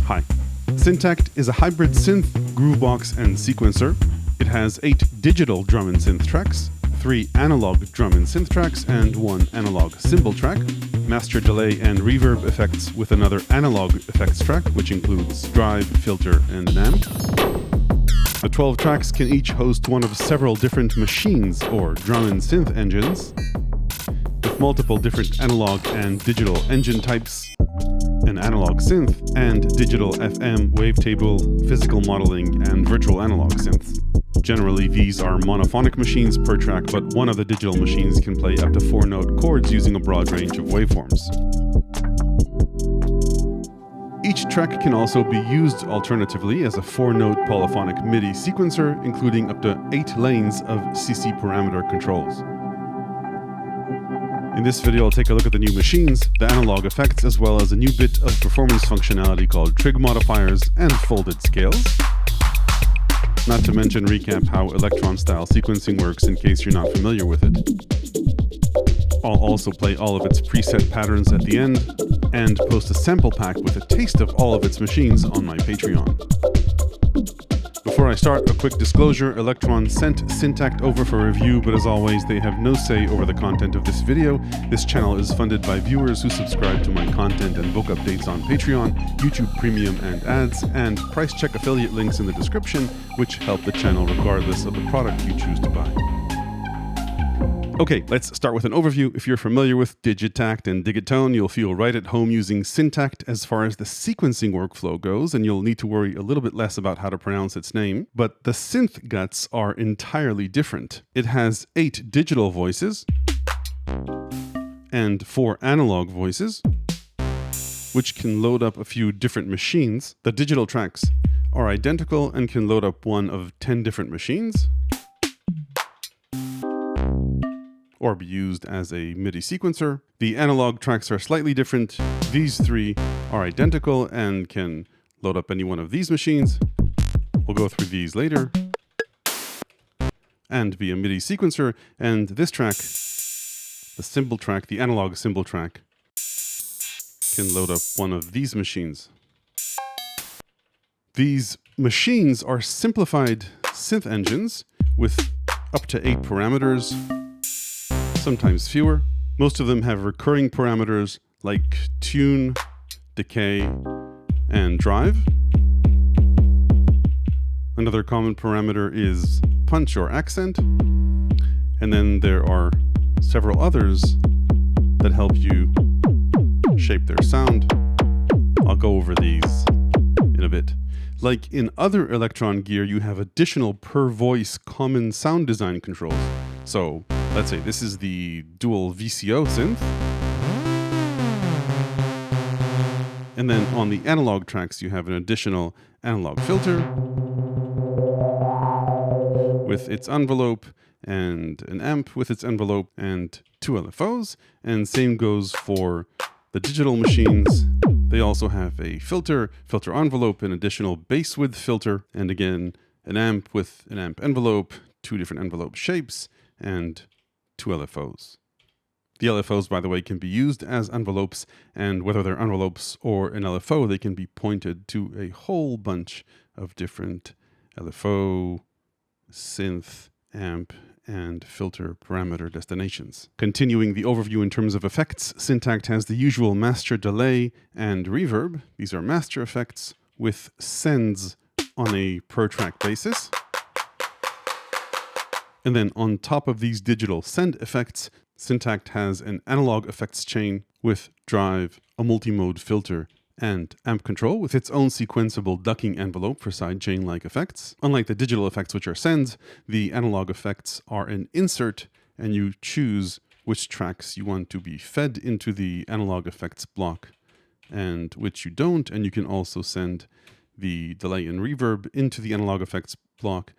Hi. SYNTAKT is a hybrid synth, groovebox, and sequencer. It has 8 digital drum and synth tracks, 3 analog drum and synth tracks, and 1 analog cymbal track, master delay and reverb effects with another analog effects track, which includes drive, filter, and an amp. The 12 tracks can each host one of several different machines or drum and synth engines, with multiple different analog and digital engine types, an analog synth, and digital FM, wavetable, physical modeling, and virtual analog synths. Generally, these are monophonic machines per track, but one of the digital machines can play up to 4-note chords using a broad range of waveforms. Each track can also be used alternatively as a 4-note polyphonic MIDI sequencer, including up to 8 lanes of CC parameter controls. In this video, I'll take a look at the new machines, the analog effects, as well as a new bit of performance functionality called trig modifiers and folded scales. Not to mention recap how Elektron-style sequencing works in case you're not familiar with it. I'll also play all of its preset patterns at the end, and post a sample pack with a taste of all of its machines on my Patreon. Before I start, a quick disclosure: Elektron sent SYNTAKT over for review, but as always, they have no say over the content of this video. This channel is funded by viewers who subscribe to my content and book updates on Patreon, YouTube Premium and ads, and price check affiliate links in the description, which help the channel regardless of the product you choose to buy. Okay, let's start with an overview. If you're familiar with Digitact and Digiton, you'll feel right at home using SYNTAKT as far as the sequencing workflow goes, and you'll need to worry a little bit less about how to pronounce its name. But the synth guts are entirely different. It has 8 digital voices and 4 analog voices, which can load up a few different machines. The digital tracks are identical and can load up one of 10 different machines, or be used as a MIDI sequencer. The analog tracks are slightly different. These 3 are identical and can load up any one of these machines. We'll go through these later. And be a MIDI sequencer. And this track, the cymbal track, the analog cymbal track, can load up one of these machines. These machines are simplified synth engines with up to 8 parameters, sometimes fewer. Most of them have recurring parameters like tune, decay, and drive. Another common parameter is punch or accent. And then there are several others that help you shape their sound. I'll go over these in a bit. Like in other Elektron gear, you have additional per voice common sound design controls. So let's say this is the dual VCO synth. And then on the analog tracks, you have an additional analog filter with its envelope, and an amp with its envelope, and 2 LFOs. And same goes for the digital machines. They also have a filter envelope, an additional bass width filter, and again, an amp with an amp envelope, 2 different envelope shapes, and 2 LFOs. The LFOs, by the way, can be used as envelopes, and whether they're envelopes or an LFO, they can be pointed to a whole bunch of different LFO, synth, amp, and filter parameter destinations. Continuing the overview in terms of effects, SYNTAKT has the usual master delay and reverb. These are master effects with sends on a per track basis. And then on top of these digital send effects, SYNTAKT has an analog effects chain with drive, a multi-mode filter, and amp control with its own sequenceable ducking envelope for sidechain-like effects. Unlike the digital effects, which are sends, the analog effects are an insert, and you choose which tracks you want to be fed into the analog effects block and which you don't, and you can also send the delay and reverb into the analog effects block,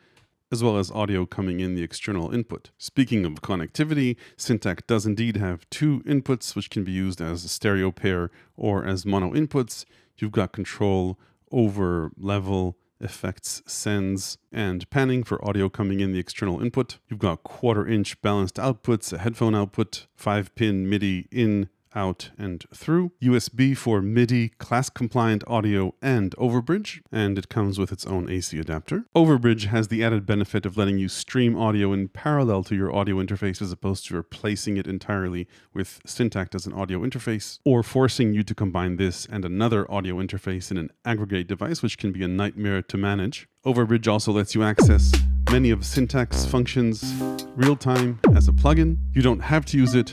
as well as audio coming in the external input. Speaking of connectivity, SYNTAKT does indeed have 2 inputs, which can be used as a stereo pair or as mono inputs. You've got control over level, effects, sends, and panning for audio coming in the external input. You've got 1/4-inch balanced outputs, a headphone output, 5-pin MIDI in, out and through, USB for MIDI, class-compliant audio, and overbridge, and it comes with its own AC adapter. Overbridge has the added benefit of letting you stream audio in parallel to your audio interface as opposed to replacing it entirely with SYNTAKT as an audio interface, or forcing you to combine this and another audio interface in an aggregate device, which can be a nightmare to manage. Overbridge also lets you access many of SYNTAKT's functions real-time as a plugin. You don't have to use it,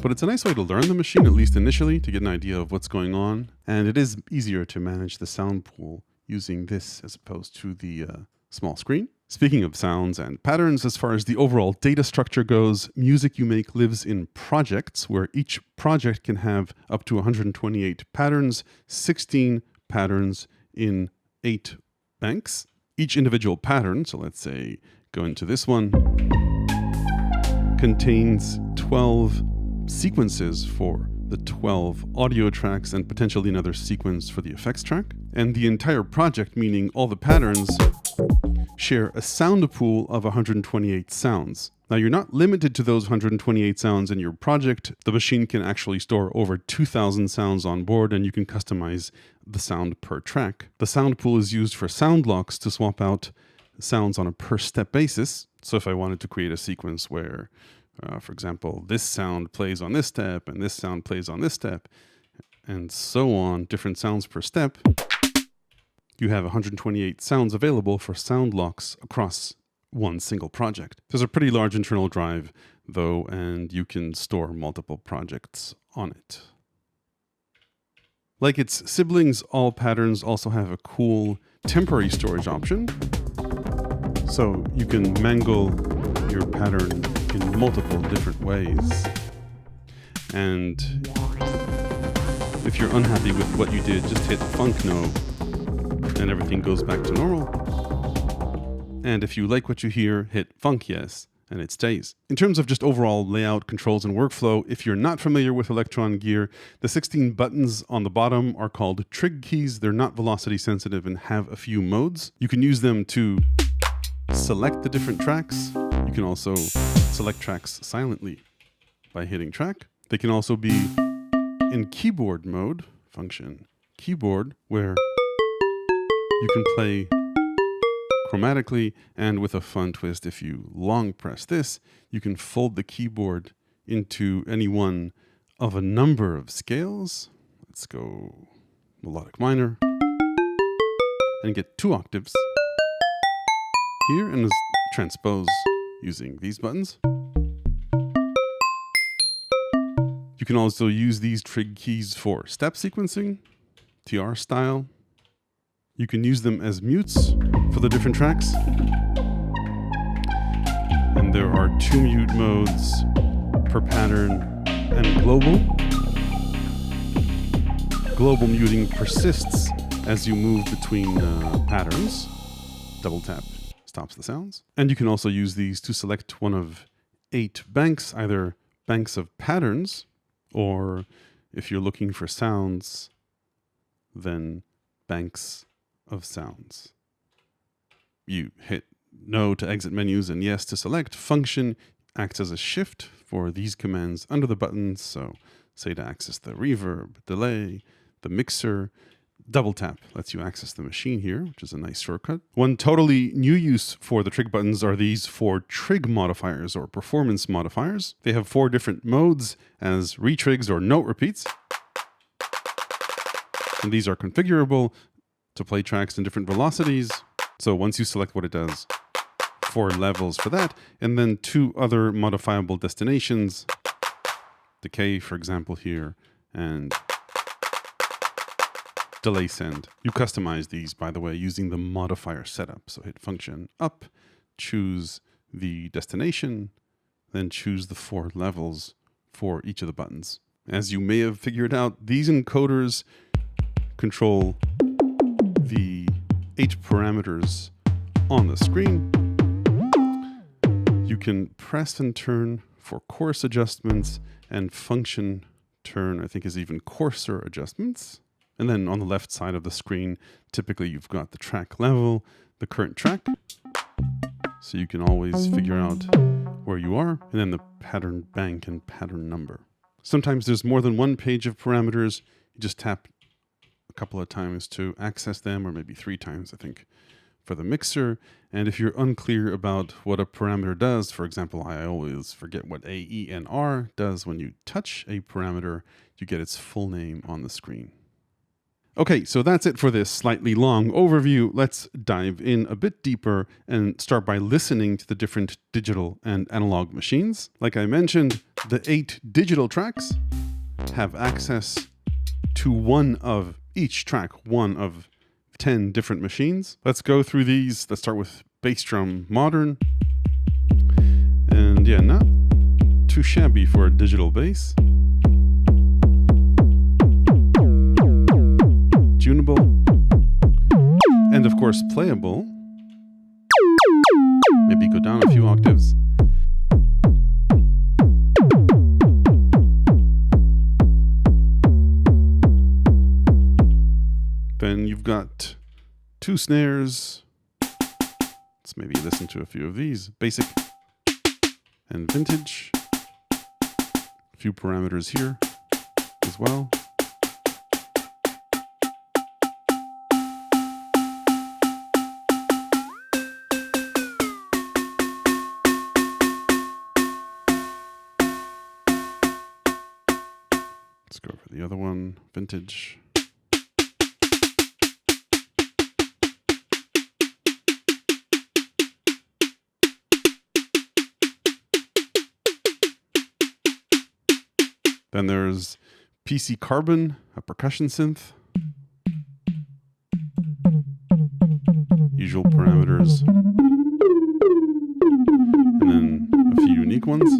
but it's a nice way to learn the machine, at least initially, to get an idea of what's going on. And it is easier to manage the sound pool using this as opposed to the small screen. Speaking of sounds and patterns, as far as the overall data structure goes, music you make lives in projects, where each project can have up to 128 patterns, 16 patterns in 8 banks. Each individual pattern, so let's say go into this one, contains 12 sequences for the 12 audio tracks and potentially another sequence for the effects track. And the entire project, meaning all the patterns, share a sound pool of 128 sounds. Now, you're not limited to those 128 sounds in your project. The machine can actually store over 2,000 sounds on board, and you can customize the sound per track. The sound pool is used for sound locks to swap out sounds on a per step basis. So if I wanted to create a sequence where, for example, this sound plays on this step, and this sound plays on this step, and so on, different sounds per step, you have 128 sounds available for sound locks across one single project. There's a pretty large internal drive, though, and you can store multiple projects on it. Like its siblings, all patterns also have a cool temporary storage option. So you can mangle your pattern in multiple different ways. And if you're unhappy with what you did, just hit Funk No, and everything goes back to normal. And if you like what you hear, hit Funk Yes, and it stays. In terms of just overall layout, controls, and workflow, if you're not familiar with Elektron gear, the 16 buttons on the bottom are called Trig keys. They're not velocity sensitive and have a few modes. You can use them to select the different tracks. You can also select tracks silently by hitting track. They can also be in keyboard mode, function keyboard, where you can play chromatically, and with a fun twist, if you long press this, you can fold the keyboard into any one of a number of scales. Let's go melodic minor, and get 2 octaves here, and transpose using these buttons. You can also use these trig keys for step sequencing, TR style. You can use them as mutes for the different tracks. And there are 2 mute modes per pattern and global. Global muting persists as you move between patterns. Double tap stops the sounds. And you can also use these to select one of 8 banks, either banks of patterns, or if you're looking for sounds, then banks of sounds. You hit No to exit menus and Yes to select. Function acts as a shift for these commands under the buttons. So say to access the reverb, delay, the mixer. Double tap lets you access the machine here, which is a nice shortcut. One totally new use for the trig buttons are these 4 trig modifiers or performance modifiers. They have 4 different modes as retrigs or note repeats. And these are configurable to play tracks in different velocities. So once you select what it does, 4 levels for that, and then 2 other modifiable destinations, decay, for example, here, and delay send. You customize these, by the way, using the modifier setup. So hit function up, choose the destination, then choose the 4 levels for each of the buttons. As you may have figured out, these encoders control the 8 parameters on the screen. You can press and turn for coarse adjustments, and function turn, I think, is even coarser adjustments. And then on the left side of the screen, typically you've got the track level, the current track, so you can always figure out where you are, and then the pattern bank and pattern number. Sometimes there's more than one page of parameters. You just tap a couple of times to access them, or maybe 3 times, I think, for the mixer. And if you're unclear about what a parameter does, for example, I always forget what A, E, and R does when you touch a parameter, you get its full name on the screen. Okay, so that's it for this slightly long overview. Let's dive in a bit deeper and start by listening to the different digital and analog machines. Like I mentioned, the 8 digital tracks have access to one of each track, one of 10 different machines. Let's go through these. Let's start with bass drum modern. And yeah, not too shabby for a digital bass. Tunable, and of course playable. Maybe go down a few octaves. Then you've got 2 snares. Let's maybe listen to a few of these. Basic and vintage. A few parameters here as well. Let's go for the other one, vintage. Then there's PC Carbon, a percussion synth. Usual parameters. And then a few unique ones.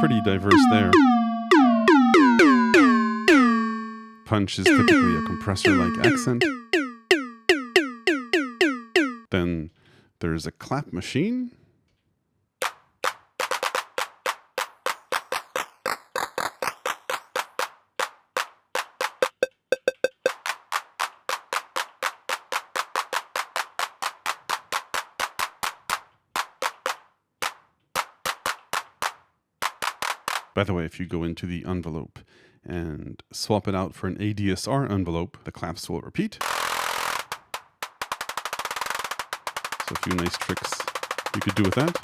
Pretty diverse there. Punch is typically a compressor-like accent. Then there's a clap machine. By the way, if you go into the envelope and swap it out for an ADSR envelope, the claps will repeat. So a few nice tricks you could do with that.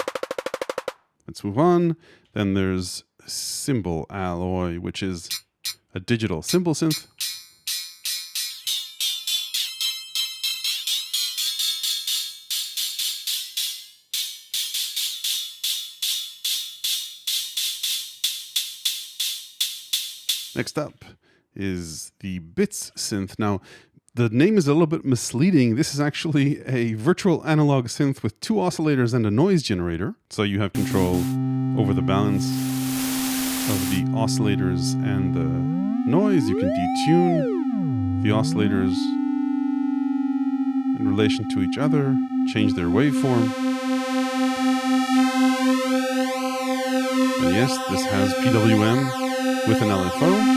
Let's move on. Then there's Cymbal Alloy, which is a digital cymbal synth. Next up is the Bits synth. Now, the name is a little bit misleading. This is actually a virtual analog synth with 2 oscillators and a noise generator. So you have control over the balance of the oscillators and the noise. You can detune the oscillators in relation to each other, change their waveform. And yes, this has PWM with an LFO.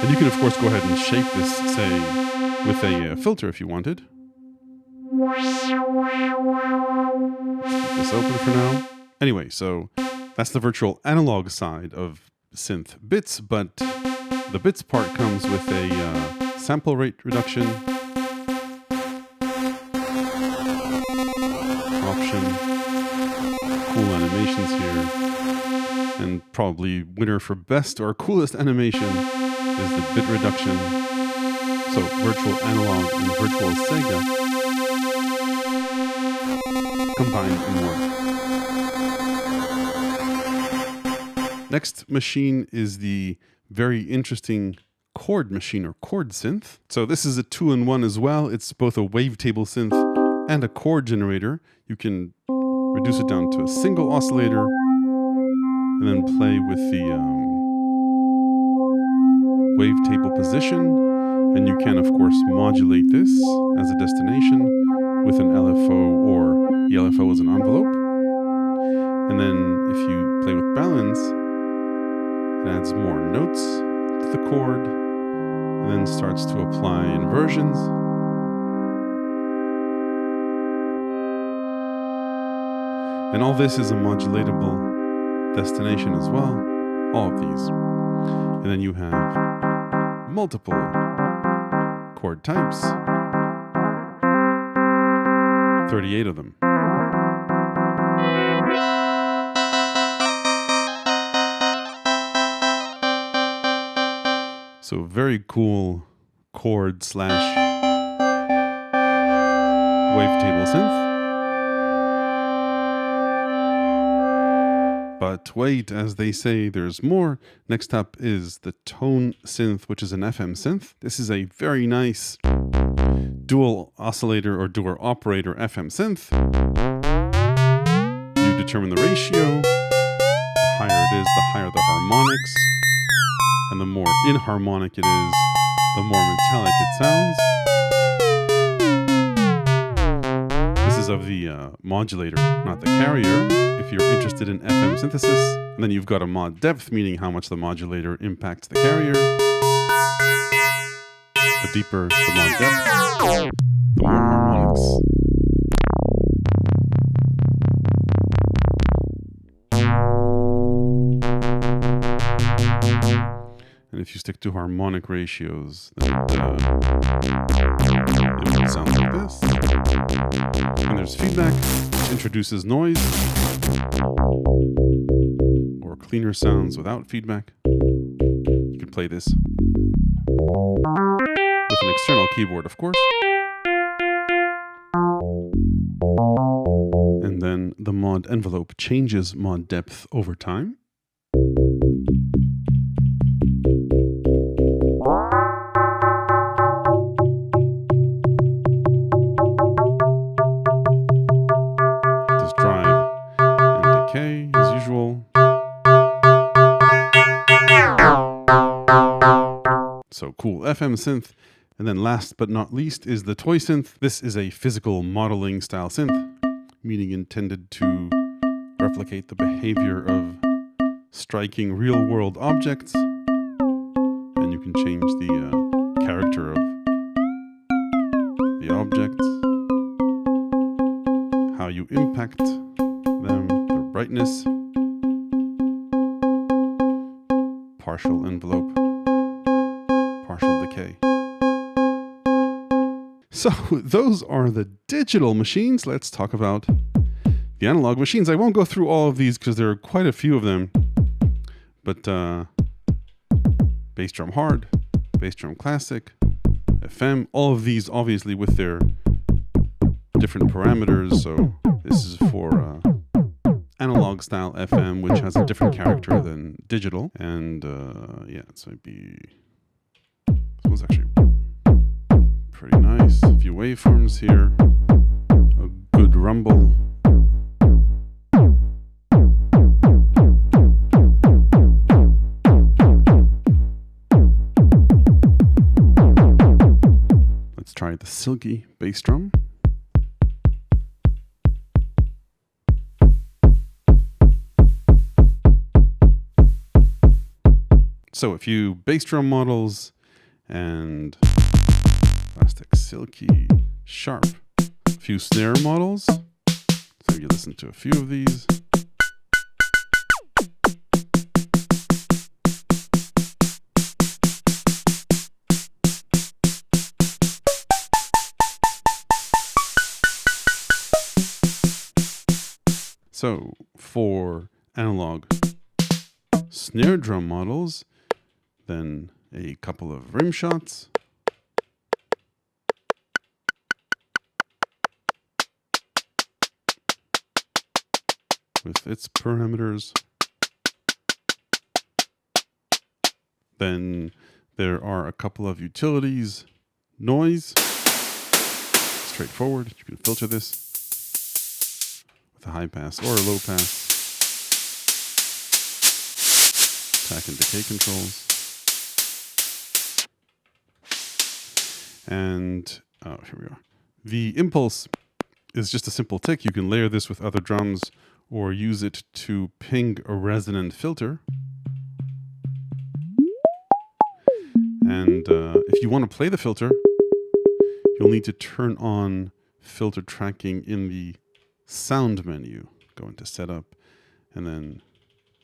And you can, of course, go ahead and shape this, say, with a filter if you wanted. Keep this open for now. Anyway, so that's the virtual analog side of synth bits, but the bits part comes with a sample rate reduction option, cool animations here. And probably winner for best or coolest animation is the bit reduction. So virtual analog and virtual Sega combined in one. Next machine is the very interesting chord machine or chord synth. So this is a 2-in-1 as well. It's both a wavetable synth and a chord generator. You can reduce it down to a single oscillator and then play with the wavetable position. And you can, of course, modulate this as a destination with an LFO, or the LFO as an envelope. And then if you play with balance, it adds more notes to the chord. And and then starts to apply inversions. And all this is a modulatable destination as well, all of these. And then you have multiple chord types, 38 of them. So very cool chord / wavetable synth. But wait, as they say, there's more. Next up is the tone synth, which is an FM synth. This is a very nice dual oscillator or dual operator FM synth. You determine the ratio. The higher it is, the higher the harmonics. And the more inharmonic it is, the more metallic it sounds. This is of the modulator, not the carrier. If you're interested in FM synthesis, and then you've got a mod depth, meaning how much the modulator impacts the carrier. The deeper the mod depth, the more harmonics. And if you stick to harmonic ratios, then it will sound like this. And there's feedback, which introduces noise, or cleaner sounds without feedback. You can play this with an external keyboard, of course. And then the mod envelope changes mod depth over time. Just drive and decay as usual. So cool FM synth. And then last but not least is the toy synth. This is a physical modeling style synth, meaning intended to replicate the behavior of striking real world objects. And you can change the character of the objects, how you impact them, their brightness, partial envelope, partial decay. So those are the digital machines. Let's talk about the analog machines. I won't go through all of these because there are quite a few of them. But bass drum hard, bass drum classic, FM, all of these obviously with their different parameters. So this is for analog style FM, which has a different character than digital. And yeah, so it'd be, this was actually pretty nice. A few waveforms here, a good rumble. Let's try the silky bass drum. So a few bass drum models and plastic, silky, sharp. A few snare models. So you listen to a few of these. So for analog snare drum models, then a couple of rim shots. With its parameters. Then there are a couple of utilities. Noise. Straightforward. You can filter this with a high pass or a low pass. Attack and decay controls. And here we are. The impulse is just a simple tick. You can layer this with other drums or use it to ping a resonant filter. And if if you want to play the filter, you'll need to turn on filter tracking in the sound menu. Go into setup and then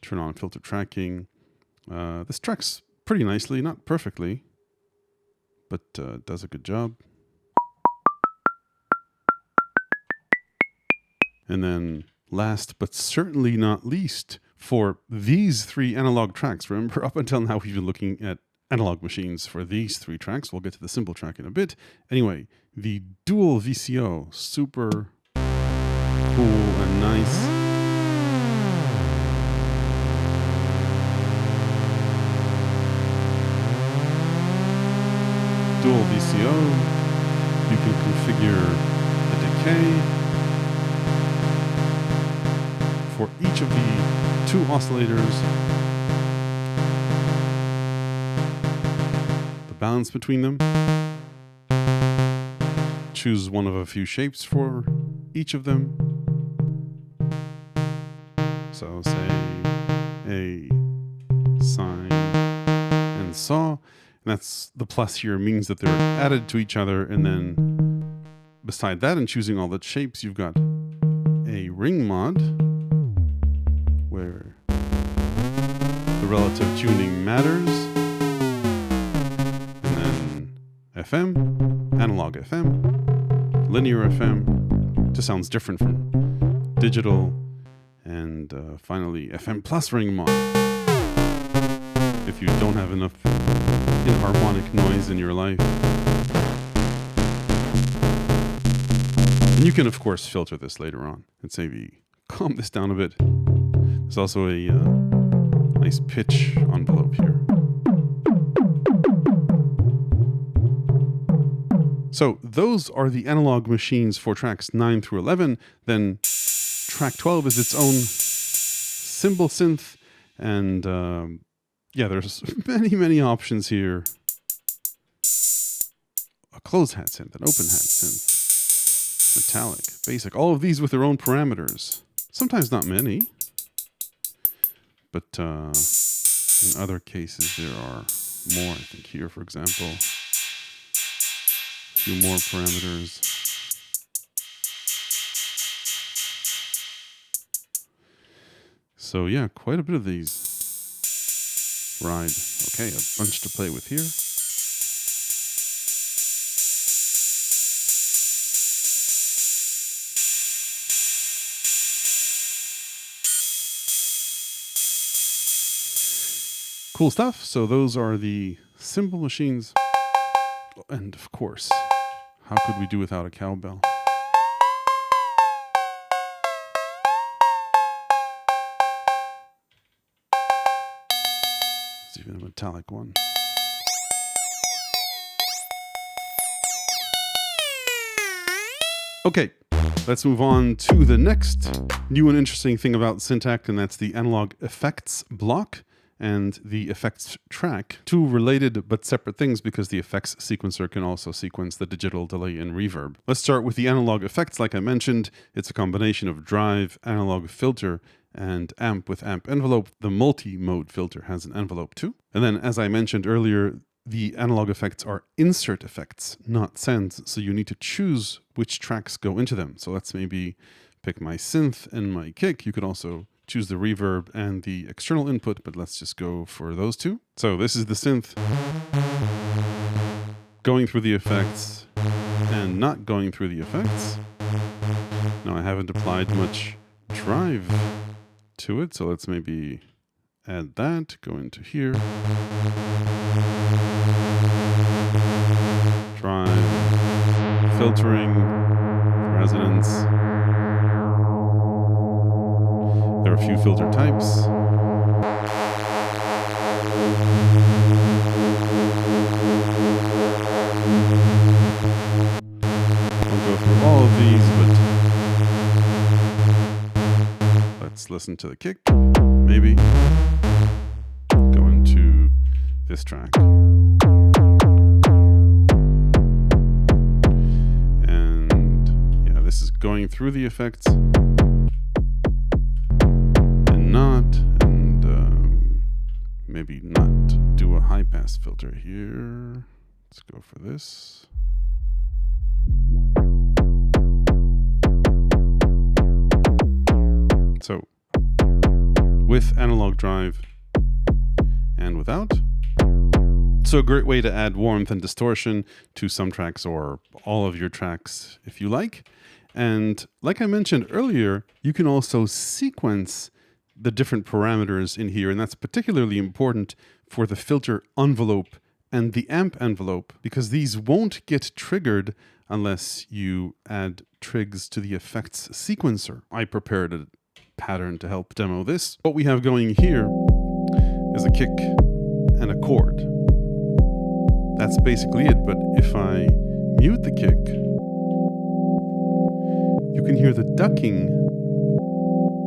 turn on filter tracking. This tracks pretty nicely, not perfectly, but does a good job. And then last but certainly not least, for these 3 analog tracks, remember up until now we've been looking at analog machines for these 3 tracks. We'll get to the simple track in a bit. Anyway, the dual VCO, super cool and nice. Dual VCO, you can configure the decay for each of the 2 oscillators, the balance between them. Choose one of a few shapes for each of them. So say a sine and saw. And that's the plus here means that they're added to each other. And then beside that, and choosing all the shapes, you've got a ring mod where the relative tuning matters. And then FM, analog FM, linear FM, just sounds different from digital. And finally, FM plus ring mod. If you don't have enough inharmonic noise in your life. And you can, of course, filter this later on and maybe calm this down a bit. There's also a nice pitch envelope here. So those are the analog machines for tracks 9 through 11. Then track 12 is its own symbol synth. And yeah, there's many options here. A closed hat synth, an open hat synth, metallic, basic, all of these with their own parameters. Sometimes not many, but in other cases there are more. I think here, for example, a few more parameters. So yeah, quite a bit of these. Ride. Okay, a bunch to play with here. Cool stuff. So those are the symbol machines. And of course, how could we do without a cowbell? It's even a metallic one. Okay, let's move on to the next new and interesting thing about SYNTAKT, and that's the analog effects block and the effects track. 2 related but separate things because the effects sequencer can also sequence the digital delay and reverb. Let's start with the analog effects. Like I mentioned, it's a combination of drive, analog filter, and amp with amp envelope. The multi-mode filter has an envelope too. And then, as I mentioned earlier, the analog effects are insert effects, not sends. So you need to choose which tracks go into them. So let's maybe pick my synth and my kick. You could also choose the reverb and the external input, but let's just go for those 2. So this is the synth going through the effects and not going through the effects. Now I haven't applied much drive to it, so let's maybe add that, go into here. Drive, filtering, resonance. There are a few filter types. I'll go through all of these, but let's listen to the kick, maybe. Go into this track. And yeah, this is going through the effects. Maybe not do a high pass filter here. Let's go for this. So with analog drive and without. So a great way to add warmth and distortion to some tracks or all of your tracks if you like. And like I mentioned earlier, you can also sequence the different parameters in here, and that's particularly important for the filter envelope and the amp envelope, because these won't get triggered unless you add trigs to the effects sequencer. I prepared a pattern to help demo this. What we have going here is a kick and a chord. That's basically it, but if I mute the kick, you can hear the ducking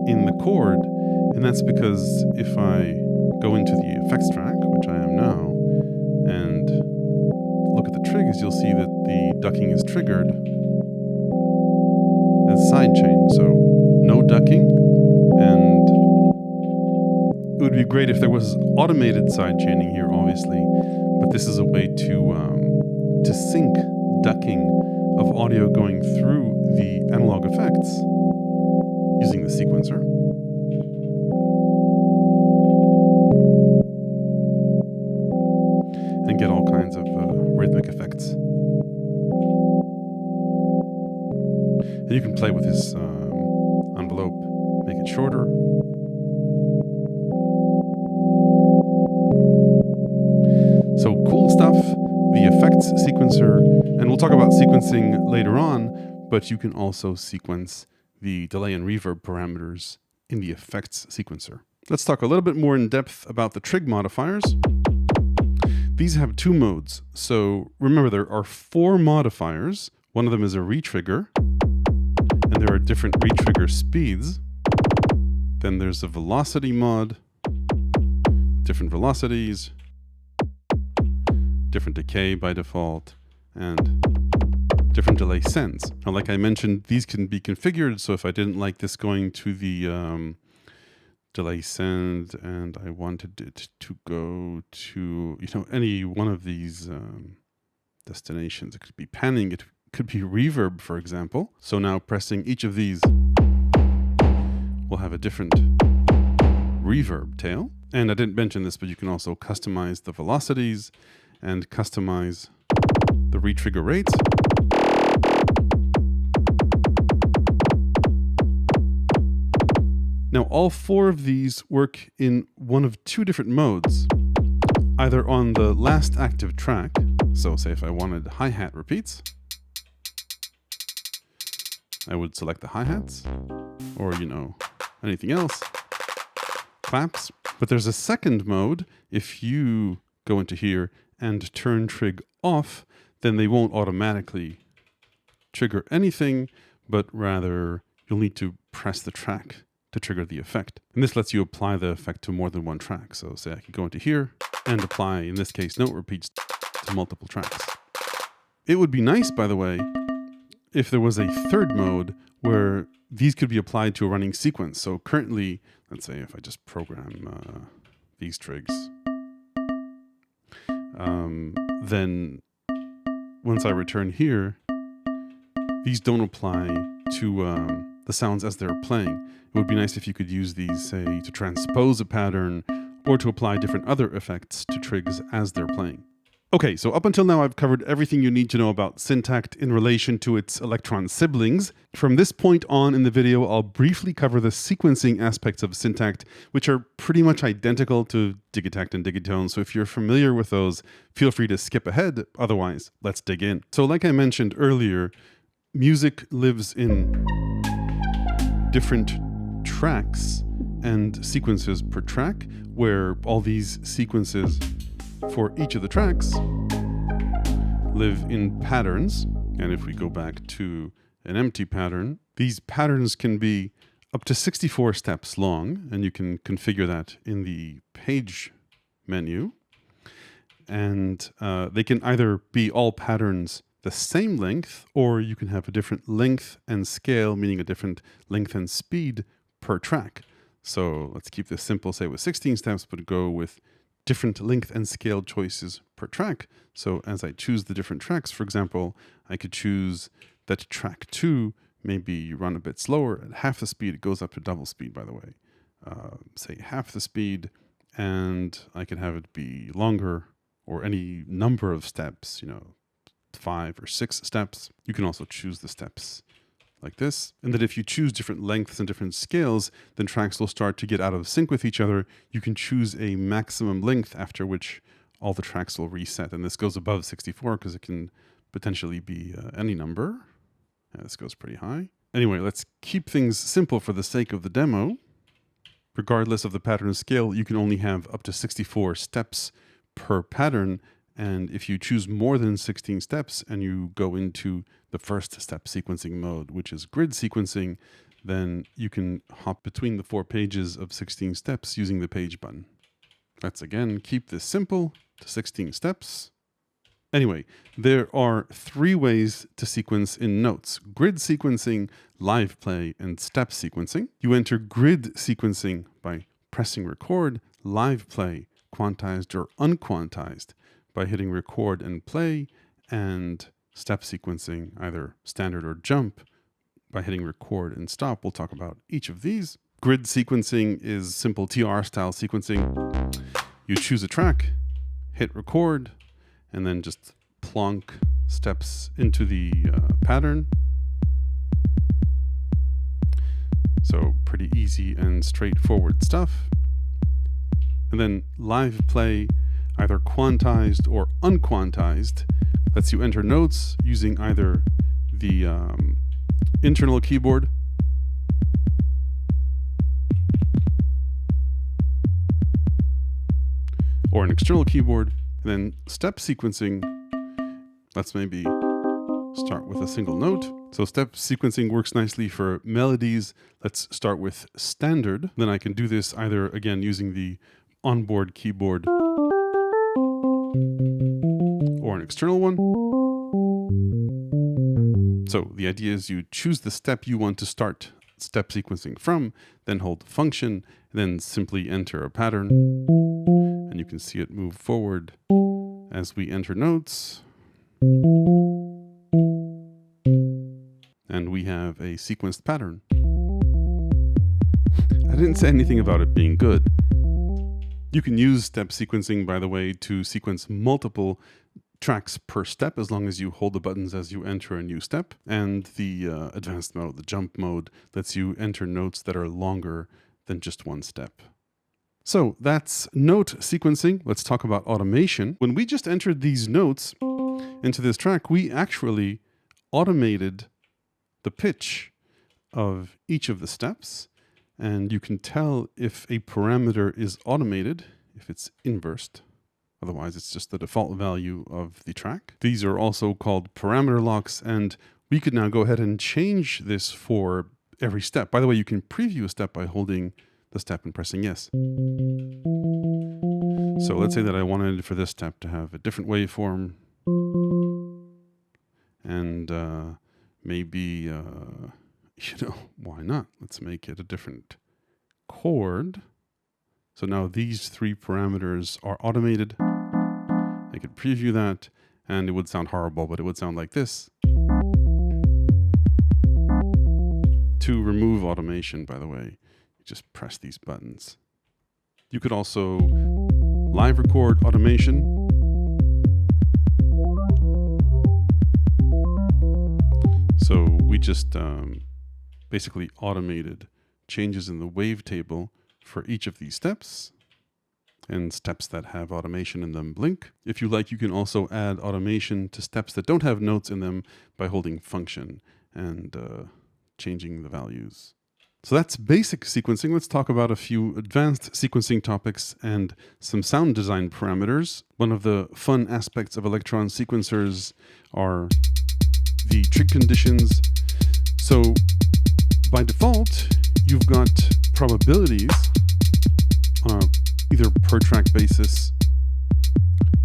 in the chord, and that's because if I go into the effects track, which I am now, and look at the trigs, you'll see that the ducking is triggered as sidechain, so no ducking, and it would be great if there was automated sidechaining here, obviously, but this is a way to sync ducking of audio going through the analog effects using the sequencer. And get all kinds of rhythmic effects. And you can play with this envelope, make it shorter. So cool stuff, the effects sequencer, and we'll talk about sequencing later on, but you can also sequence the delay and reverb parameters in the effects sequencer. Let's talk a little bit more in depth about the trig modifiers. These have two modes. So remember, there are 4 modifiers. One of them is a retrigger, and there are different retrigger speeds. Then there's a velocity mod, different velocities, different decay by default, and different delay sends. Now, like I mentioned, these can be configured. So if I didn't like this going to the delay send and I wanted it to go to, any one of these destinations, it could be panning, it could be reverb, for example. So now pressing each of these will have a different reverb tail. And I didn't mention this, but you can also customize the velocities and customize the retrigger rates. Now, all 4 of these work in one of 2 different modes, either on the last active track. So say if I wanted hi-hat repeats, I would select the hi-hats, or, anything else, claps. But there's a second mode. If you go into here and turn trig off, then they won't automatically trigger anything, but rather you'll need to press the track to trigger the effect. And this lets you apply the effect to more than one track. So say I could go into here and apply, in this case, note repeats to multiple tracks. It would be nice, by the way, if there was a third mode where these could be applied to a running sequence. So currently, let's say if I just program these trigs, then once I return here, these don't apply to the sounds as they're playing. It would be nice if you could use these, say, to transpose a pattern or to apply different other effects to trigs as they're playing. Okay, so up until now, I've covered everything you need to know about SYNTAKT in relation to its Elektron siblings. From this point on in the video, I'll briefly cover the sequencing aspects of SYNTAKT, which are pretty much identical to Digitakt and Digitone. So if you're familiar with those, feel free to skip ahead. Otherwise, let's dig in. So like I mentioned earlier, music lives in different tracks and sequences per track, where all these sequences for each of the tracks live in patterns. And if we go back to an empty pattern, these patterns can be up to 64 steps long, and you can configure that in the page menu. And they can either be all patterns the same length, or you can have a different length and scale, meaning a different length and speed per track. So let's keep this simple, say with 16 steps, but go with different length and scale choices per track. So as I choose the different tracks, for example, I could choose that track 2 maybe run a bit slower at half the speed. It goes up to double speed, by the way. Say half the speed, and I can have it be longer or any number of steps, 5 or 6 steps. You can also choose the steps like this. And that if you choose different lengths and different scales, then tracks will start to get out of sync with each other. You can choose a maximum length after which all the tracks will reset. And this goes above 64 because it can potentially be any number. Yeah, this goes pretty high. Anyway, let's keep things simple for the sake of the demo. Regardless of the pattern scale, you can only have up to 64 steps per pattern. And if you choose more than 16 steps and you go into the first step sequencing mode, which is grid sequencing, then you can hop between the 4 pages of 16 steps using the page button. Let's again keep this simple to 16 steps. Anyway, there are 3 ways to sequence in notes: grid sequencing, live play, and step sequencing. You enter grid sequencing by pressing record, live play, quantized or unquantized, by hitting record and play, and step sequencing, either standard or jump, by hitting record and stop. We'll talk about each of these. Grid sequencing is simple TR style sequencing. You choose a track, hit record, and then just plonk steps into the pattern. So pretty easy and straightforward stuff. And then live play, either quantized or unquantized, lets you enter notes using either the internal keyboard or an external keyboard. And then step sequencing, let's maybe start with a single note. So step sequencing works nicely for melodies. Let's start with standard. Then I can do this either, again, using the onboard keyboard or an external one. So the idea is you choose the step you want to start step sequencing from, then hold function, then simply enter a pattern. And you can see it move forward as we enter notes. And we have a sequenced pattern. I didn't say anything about it being good. You can use step sequencing, by the way, to sequence multiple tracks per step as long as you hold the buttons as you enter a new step. And the advanced mode, the jump mode, lets you enter notes that are longer than just one step. So that's note sequencing. Let's talk about automation. When we just entered these notes into this track, we actually automated the pitch of each of the steps. And you can tell if a parameter is automated, if it's inversed. Otherwise, it's just the default value of the track. These are also called parameter locks, and we could now go ahead and change this for every step. By the way, you can preview a step by holding the step and pressing yes. So let's say that I wanted for this step to have a different waveform, and maybe, why not? Let's make it a different chord. So now these 3 parameters are automated. I could preview that, and it would sound horrible, but it would sound like this. To remove automation, by the way, you just press these buttons. You could also live record automation. So we just basically automated changes in the wavetable for each of these steps, and steps that have automation in them blink. If you like, you can also add automation to steps that don't have notes in them by holding function and changing the values. So that's basic sequencing. Let's talk about a few advanced sequencing topics and some sound design parameters. One of the fun aspects of Elektron sequencers are the trig conditions. So by default, you've got probabilities on a either per track basis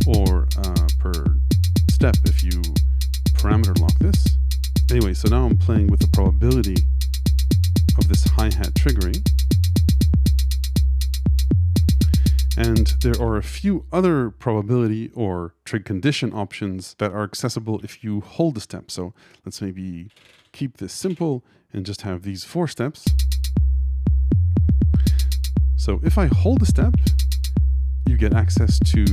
or per step if you parameter lock this. Anyway, so now I'm playing with the probability of this hi-hat triggering. And And there are a few other probability or trig condition options that are accessible if you hold the step. So let's maybe keep this simple and just have these 4 steps. So if I hold the step, you get access to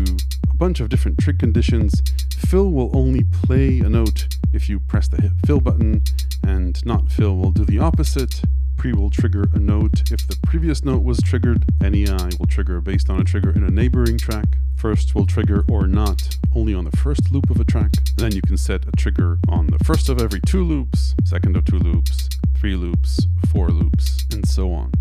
a bunch of different trig conditions. Fill will only play a note if you press the fill button, and not fill will do the opposite. Pre will trigger a note if the previous note was triggered. NEI will trigger based on a trigger in a neighboring track. First will trigger or not only on the first loop of a track. And then you can set a trigger on the first of every 2 loops, second of 2 loops, 3 loops, 4 loops, and so on.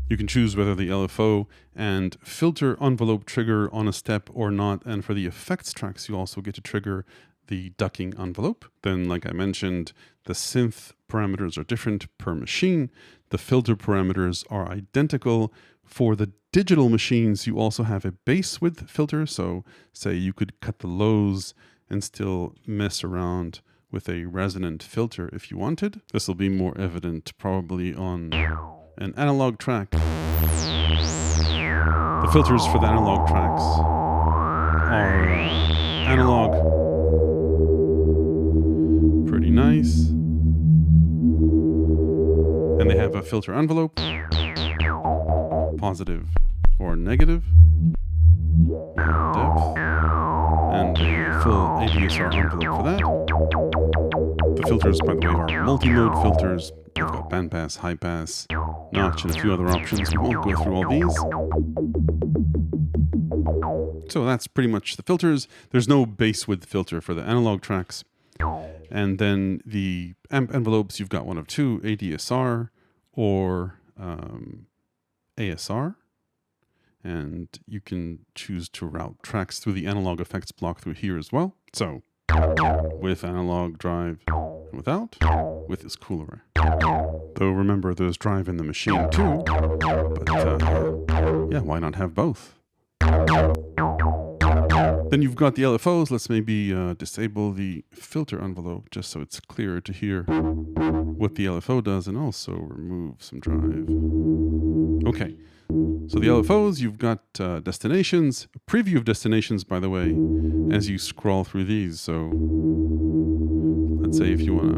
You can choose whether the LFO and filter envelope trigger on a step or not. And for the effects tracks, you also get to trigger the ducking envelope. Then, like I mentioned, the synth parameters are different per machine. The filter parameters are identical. For the digital machines, you also have a bass width filter. So say you could cut the lows and still mess around with a resonant filter if you wanted. This will be more evident probably on an analog track. The filters for the analog tracks are analog, pretty nice, and they have a filter envelope, positive or negative, depth, and a full ADSR envelope for that. The filters, by the way, are multi-mode filters. They've got bandpass, high pass, notch, and a few other options. We won't go through all these. So that's pretty much the filters. There's no bass width filter for the analog tracks. And then the amp envelopes, you've got one of 2, ADSR or ASR. And you can choose to route tracks through the analog effects block through here as well. So with analog drive and without, with is cooler. Though remember, there's drive in the machine too, but yeah, why not have both? Then you've got the LFOs. Let's maybe disable the filter envelope just so it's clearer to hear what the LFO does, and also remove some drive. Okay, so the LFOs, you've got destinations, a preview of destinations, by the way, as you scroll through these. So let's say if you want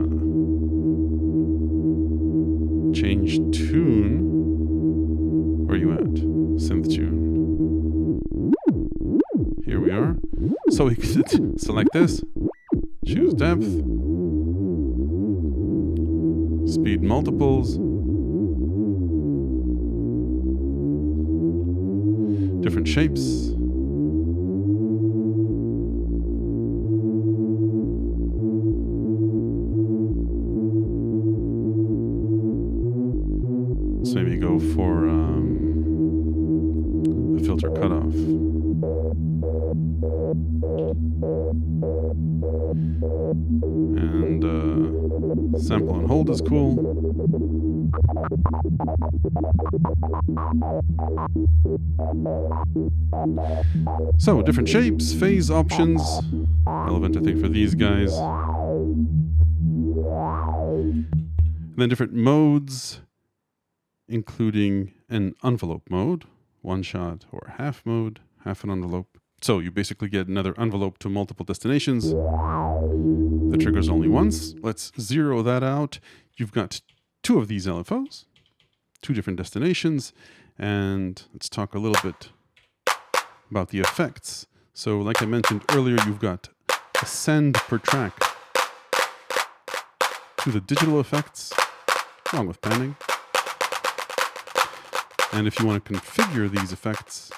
to change tune, where are you at? Synth tune. Here we are. So we can select this, choose depth, speed multiples, different shapes. So maybe go for the filter cutoff. And sample and hold is cool. So different shapes, phase options, relevant I think for these guys. And then different modes, including an envelope mode, one shot or half mode, half an envelope. So you basically get another envelope to multiple destinations. The trigger's only once. Let's zero that out. You've got 2 of these LFOs, 2 different destinations, and let's talk a little bit about the effects. So like I mentioned earlier, you've got a send per track to the digital effects, along with panning. And if you want to configure these effects,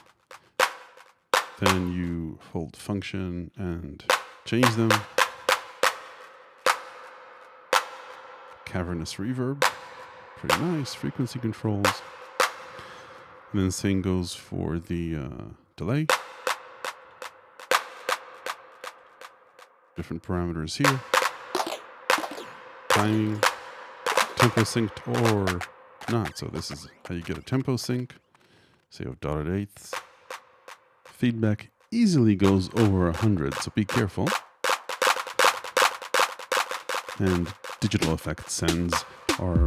then you hold function and change them. Cavernous reverb, pretty nice. Frequency controls. And then the same goes for the delay. Different parameters here. Timing, tempo synced or not. So this is how you get a tempo sync. Say of dotted eighths. Feedback easily goes over 100, so be careful. And digital effect sends are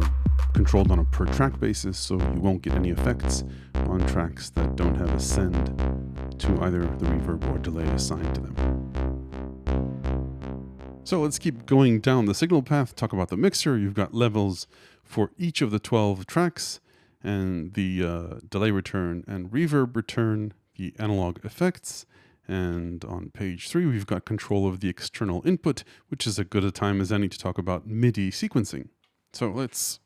controlled on a per track basis, so you won't get any effects on tracks that don't have a send to either the reverb or delay assigned to them. So let's keep going down the signal path, talk about the mixer. You've got levels for each of the 12 tracks, and the delay return and reverb return, the analog effects. And on page 3, we've got control of the external input, which is as good a time as any to talk about MIDI sequencing. So let's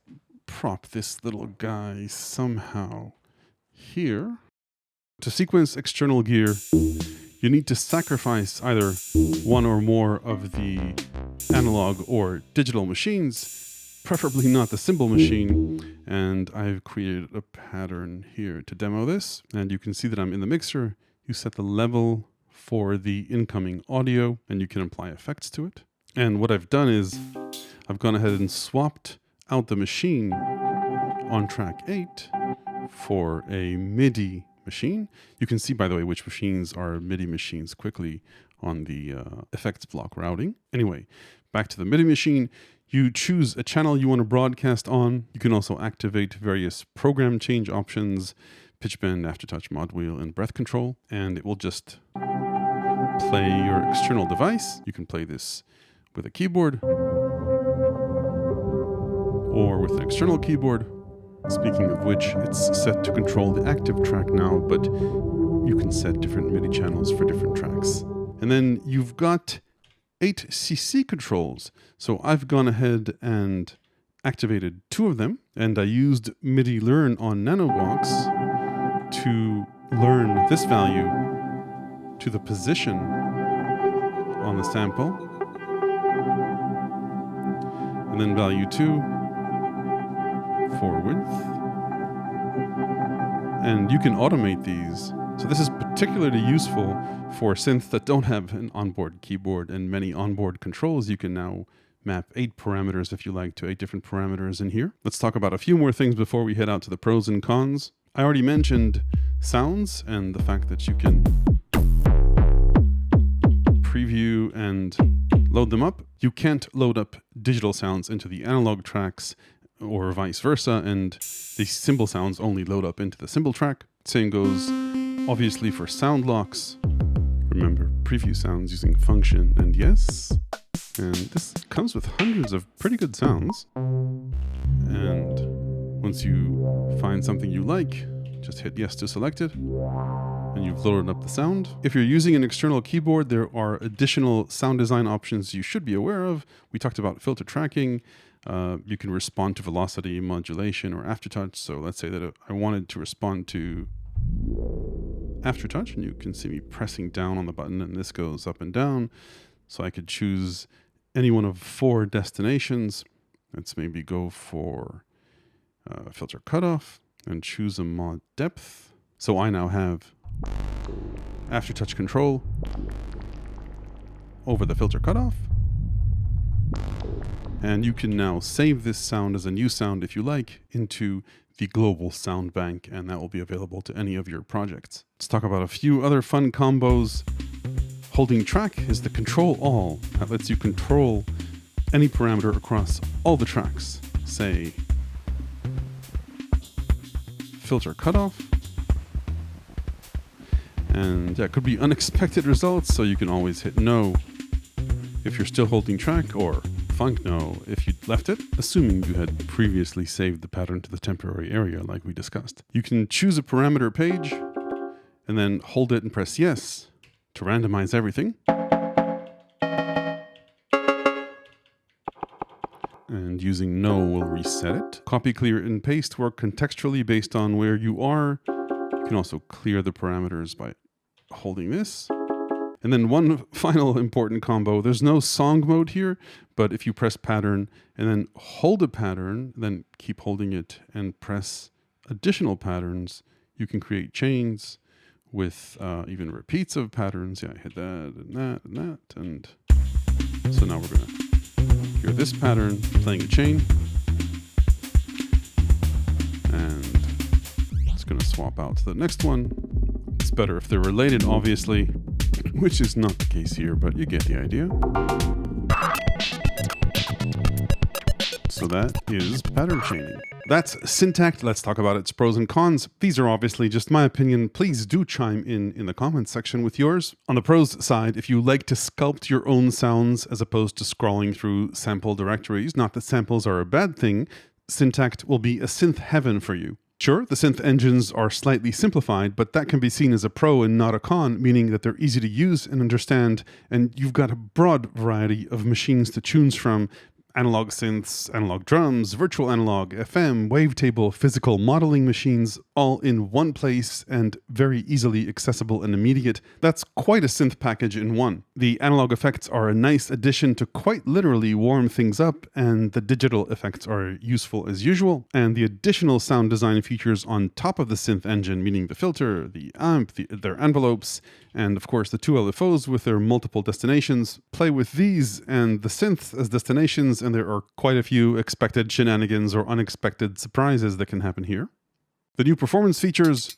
prop this little guy somehow here. To sequence external gear, you need to sacrifice either one or more of the analog or digital machines, preferably not the cymbal machine. And I've created a pattern here to demo this. And you can see that I'm in the mixer. You set the level for the incoming audio, and you can apply effects to it. And what I've done is I've gone ahead and swapped out the machine on track 8 for a MIDI machine. You can see, by the way, which machines are MIDI machines quickly on the effects block routing. Anyway, back to the MIDI machine. You choose a channel you want to broadcast on. You can also activate various program change options, pitch bend, aftertouch, mod wheel, and breath control, and it will just play your external device. You can play this with a keyboard or with an external keyboard. Speaking of which, it's set to control the active track now, but you can set different MIDI channels for different tracks. And then you've got 8 CC controls. So I've gone ahead and activated 2 of them, and I used MIDI Learn on NanoBox to learn this value to the position on the sample, and then value 2 for width. And you can automate these. So this is particularly useful for synths that don't have an onboard keyboard and many onboard controls. You can now map 8 parameters, if you like, to 8 different parameters in here. Let's talk about a few more things before we head out to the pros and cons. I already mentioned sounds and the fact that you can preview and load them up. You can't load up digital sounds into the analog tracks or vice versa, and the cymbal sounds only load up into the cymbal track. Same goes obviously for sound locks. Remember, preview sounds using function and yes. And this comes with hundreds of pretty good sounds. And once you find something you like, just hit yes to select it, and you've loaded up the sound. If you're using an external keyboard, there are additional sound design options you should be aware of. We talked about filter tracking. You can respond to velocity, modulation, or aftertouch. So let's say that I wanted to respond to aftertouch, and you can see me pressing down on the button, and this goes up and down. So I could choose any one of 4 destinations. Let's maybe go for filter cutoff and choose a mod depth. So I now have aftertouch control over the filter cutoff. And you can now save this sound as a new sound, if you like, into the global sound bank, and that will be available to any of your projects. Let's talk about a few other fun combos. Holding track is the control all. That lets you control any parameter across all the tracks. Say, filter cutoff. And yeah, it could be unexpected results, so you can always hit no if you're still holding track, or funk no if you left it, assuming you had previously saved the pattern to the temporary area like we discussed. You can choose a parameter page and then hold it and press yes to randomize everything. And using no will reset it. Copy, clear, and paste work contextually based on where you are. You can also clear the parameters by holding this. And then one final important combo. There's no song mode here, but if you press pattern and then hold a pattern, then keep holding it and press additional patterns, you can create chains with even repeats of patterns. Yeah, I hit that and that and that. And so now we're going to hear this pattern playing a chain. And it's going to swap out to the next one. It's better if they're related, obviously, which is not the case here, but you get the idea. So that is pattern chaining. That's SYNTAKT. Let's talk about its pros and cons. These are obviously just my opinion. Please do chime in the comments section with yours. On the pros side, if you like to sculpt your own sounds as opposed to scrolling through sample directories, not that samples are a bad thing, SYNTAKT will be a synth heaven for you. Sure, the synth engines are slightly simplified, but that can be seen as a pro and not a con, meaning that they're easy to use and understand, and you've got a broad variety of machines to choose from. Analog synths, analog drums, virtual analog, FM, wavetable, physical modeling machines, all in one place and very easily accessible and immediate. That's quite a synth package in one. The analog effects are a nice addition to quite literally warm things up, and the digital effects are useful as usual. And the additional sound design features on top of the synth engine, meaning the filter, the amp, their envelopes, and of course the two LFOs with their multiple destinations, play with these and the synths as destinations, and there are quite a few expected shenanigans or unexpected surprises that can happen here. The new performance features,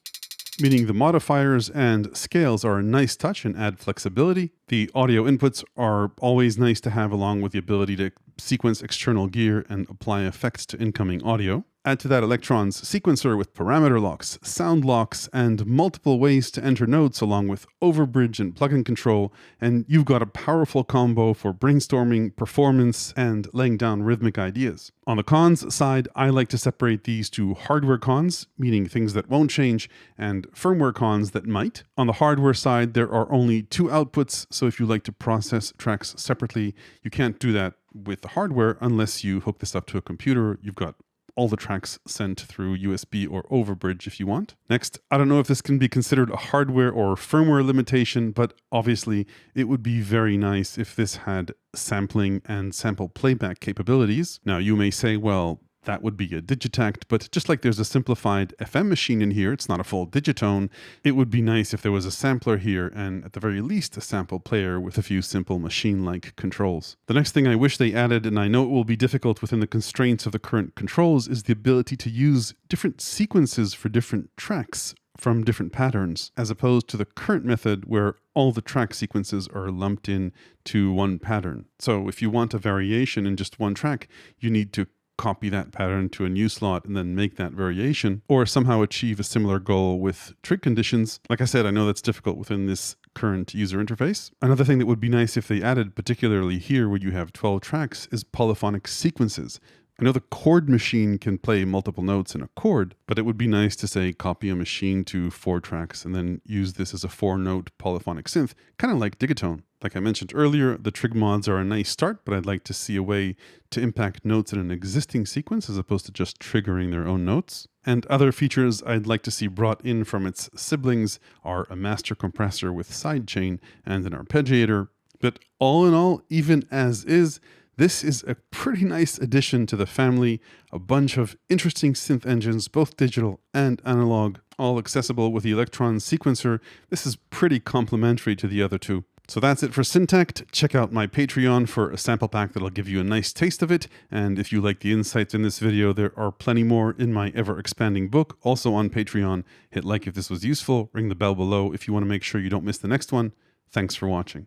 meaning the modifiers and scales, are a nice touch and add flexibility. The audio inputs are always nice to have, along with the ability to sequence external gear and apply effects to incoming audio. Add to that Elektron's sequencer with parameter locks, sound locks, and multiple ways to enter notes, along with overbridge and plugin control, and you've got a powerful combo for brainstorming, performance, and laying down rhythmic ideas. On the cons side, I like to separate these to hardware cons, meaning things that won't change, and firmware cons that might. On the hardware side, there are only two outputs, so if you like to process tracks separately, you can't do that with the hardware unless you hook this up to a computer. You've got all the tracks sent through USB or overbridge if you want. Next, I don't know if this can be considered a hardware or firmware limitation, but obviously it would be very nice if this had sampling and sample playback capabilities. Now you may say, well, that would be a Digitakt, but just like there's a simplified FM machine in here, it's not a full digitone, it would be nice if there was a sampler here and at the very least a sample player with a few simple machine-like controls. The next thing I wish they added, and I know it will be difficult within the constraints of the current controls, is the ability to use different sequences for different tracks from different patterns, as opposed to the current method where all the track sequences are lumped in to one pattern. So if you want a variation in just one track, you need to copy that pattern to a new slot and then make that variation, or somehow achieve a similar goal with trig conditions. Like I said, I know that's difficult within this current user interface. Another thing that would be nice if they added, particularly here where you have 12 tracks, is polyphonic sequences. I know the chord machine can play multiple notes in a chord, but it would be nice to, say, copy a machine to 4 tracks and then use this as a 4-note polyphonic synth, kind of like Digatone. Like I mentioned earlier, the trig mods are a nice start, but I'd like to see a way to impact notes in an existing sequence as opposed to just triggering their own notes. And other features I'd like to see brought in from its siblings are a master compressor with sidechain and an arpeggiator. But all in all, even as is, this is a pretty nice addition to the family, a bunch of interesting synth engines, both digital and analog, all accessible with the Elektron sequencer. This is pretty complementary to the other two. So that's it for SYNTAKT. Check out my Patreon for a sample pack that'll give you a nice taste of it. And if you like the insights in this video, there are plenty more in my ever-expanding book, also on Patreon. Hit like if this was useful, ring the bell below if you want to make sure you don't miss the next one. Thanks for watching.